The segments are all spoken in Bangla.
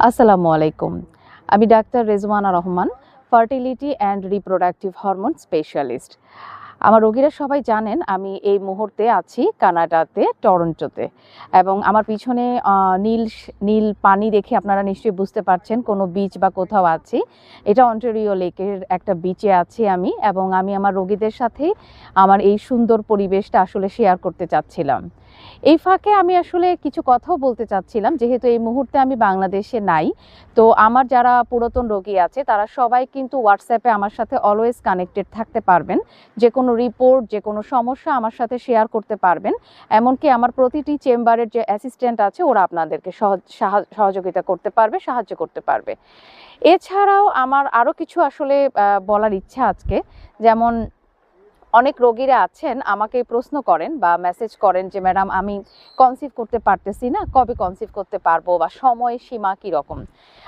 আসসালামু আলাইকুম। আমি doctor Rezwana Rahman, fertility and reproductive hormone specialist. আমার রোগীরা সবাই জানেন আমি এই মুহূর্তে আছি কানাডাতে, টরন্টোতে, এবং আমার পিছনে নীল নীল পানি দেখে আপনারা নিশ্চয়ই বুঝতে পারছেন কোনো বিচ বা কোথাও আছি। এটা অন্টারিও লেকের একটা বিচে আছি আমি, এবং আমি আমার রোগীদের সাথে আমার এই সুন্দর পরিবেশটা আসলে শেয়ার করতে চাচ্ছিলাম। এই ফাঁকে আমি আসলে কিছু কথাও বলতে চাচ্ছিলাম, যেহেতু এই মুহূর্তে আমি বাংলাদেশে নাই। তো আমার যারা পুরাতন রোগী আছে তারা সবাই কিন্তু হোয়াটসঅ্যাপে আমার সাথে অলওয়েজ কানেক্টেড থাকতে পারবেন। যে কোনো রিপোর্ট, যে কোনো সমস্যা আমার সাথে শেয়ার করতে পারবেন। এমনকি আমার প্রতিটি চেম্বারের যে অ্যাসিস্ট্যান্ট আছে ওরা আপনাদেরকে সহযোগিতা করতে পারবে, সাহায্য করতে পারবে। এছাড়াও আমার আরও কিছু আসলে বলার ইচ্ছা আজকে। যেমন অনেক রোগীরা আছেন আমাকে প্রশ্ন করেন বা মেসেজ করেন যে ম্যাডাম আমি কনসিভ করতে পারতেছি না, কবে কনসিভ করতে পারবো বা সময় সীমা কীরকম।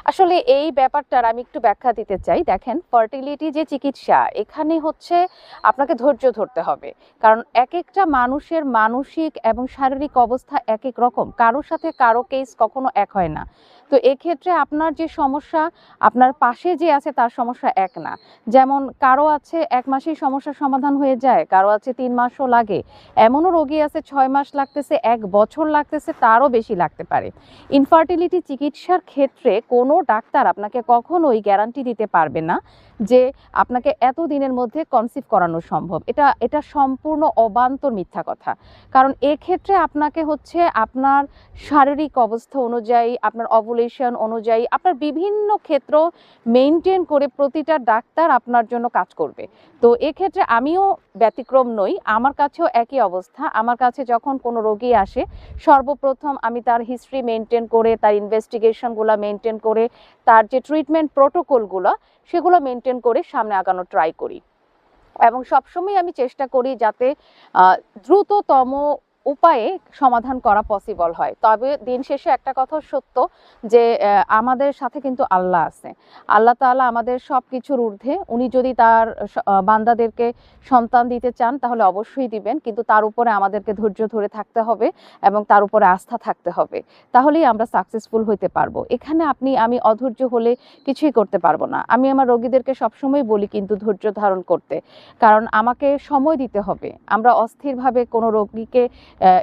আসলে এই ব্যাপারটার আমি একটু ব্যাখ্যা দিতে চাই। দেখেন, ফার্টিলিটি যে চিকিৎসা, এখানে হচ্ছে আপনাকে ধৈর্য ধরতে হবে। কারণ এক একটা মানুষের মানসিক এবং শারীরিক অবস্থা এক এক রকম, কারোর সাথে কারো কেস কখনো এক হয় না। তো এক্ষেত্রে আপনার যে সমস্যা, আপনার পাশে যে আছে তার সমস্যা এক না। যেমন কারো আছে ১ মাসেই সমস্যার সমাধান হয়ে যায়, কারো আছে ৩ মাসও লাগে। এমনও রোগী আছে ৬ মাস লাগতেছে, ১ বছর লাগতেছে, তারও বেশি লাগতে পারে। ইনফার্টিলিটি চিকিৎসার ক্ষেত্রে কোনো ডাক্তার আপনাকে কখনোই গ্যারান্টি দিতে পারবে না যে আপনাকে এত দিনের মধ্যে কনসিভ করানো সম্ভব। এটা সম্পূর্ণ অবান্তর মিথ্যা কথা। কারণ এক্ষেত্রে আপনাকে হচ্ছে আপনার শারীরিক অবস্থা অনুযায়ী, আপনার ওভুলেশন অনুযায়ী, আপনার বিভিন্ন ক্ষেত্র মেইনটেইন করে প্রতিটা ডাক্তার আপনার জন্য কাজ করবে। তো এক্ষেত্রে আমিও ব্যতিক্রম নই, আমার কাছেও একই অবস্থা। আমার কাছে যখন কোনো রোগী আসে, সর্বপ্রথম আমি তার হিস্ট্রি মেইনটেইন করে, তার ইনভেস্টিগেশনগুলো মেইনটেইন করে, তার যে ট্রিটমেন্ট প্রোটোকলগুলো সেগুলো মেইনটেইন করে সামনে আগানোর ট্রাই করি। এবং সবসময় আমি চেষ্টা করি যাতে দ্রুততম উপায়ে সমাধান করা পসিবল হয়। তবে দিন শেষে একটা কথা সত্য যে আমাদের সাথে কিন্তু আল্লাহ আছে। আল্লাহ তাআলা আমাদের সবকিছুর ঊর্ধ্বে। উনি যদি তার বান্দাদেরকে সন্তান দিতে চান তাহলে অবশ্যই দিবেন। কিন্তু তার উপরে আমাদেরকে ধৈর্য ধরে থাকতে হবে এবং তার উপরে আস্থা থাকতে হবে। তাহলেই আমরা সাকসেসফুল হইতে পারবো। এখানে আমি অধৈর্য হলে কিছুই করতে পারবো না। আমি আমার রোগীদেরকে সবসময় বলি কিন্তু ধৈর্য ধারণ করতে। কারণ আমাকে সময় দিতে হবে। আমরা অস্থিরভাবে কোনো রোগীকে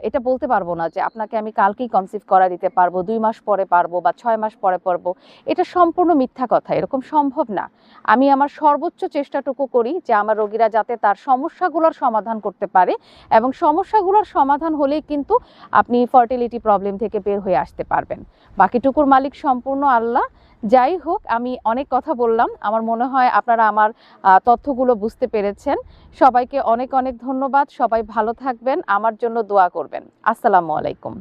এটা বলতে পারবো না যে আপনাকে আমি কালকেই কনসিভ করা দিতে পারবো, ২ মাস পরে পারবো বা ৬ মাস পরে পারবো। এটা সম্পূর্ণ মিথ্যা কথা, এরকম সম্ভব না। আমি আমার সর্বোচ্চ চেষ্টাটুকু করি যে আমার রোগীরা যাতে তার সমস্যাগুলোর সমাধান করতে পারে, এবং সমস্যাগুলোর সমাধান হলেই কিন্তু আপনি ফার্টিলিটি প্রবলেম থেকে বের হয়ে আসতে পারবেন। বাকিটুকুর মালিক সম্পূর্ণ আল্লাহ। যাই হোক, আমি অনেক কথা বললাম। আমার মনে হয় আপনারা আমার তথ্যগুলো বুঝতে পেরেছেন। সবাইকে অনেক অনেক ধন্যবাদ। সবাই ভালো থাকবেন, আমার জন্য দোয়া করবেন। আসসালামু আলাইকুম।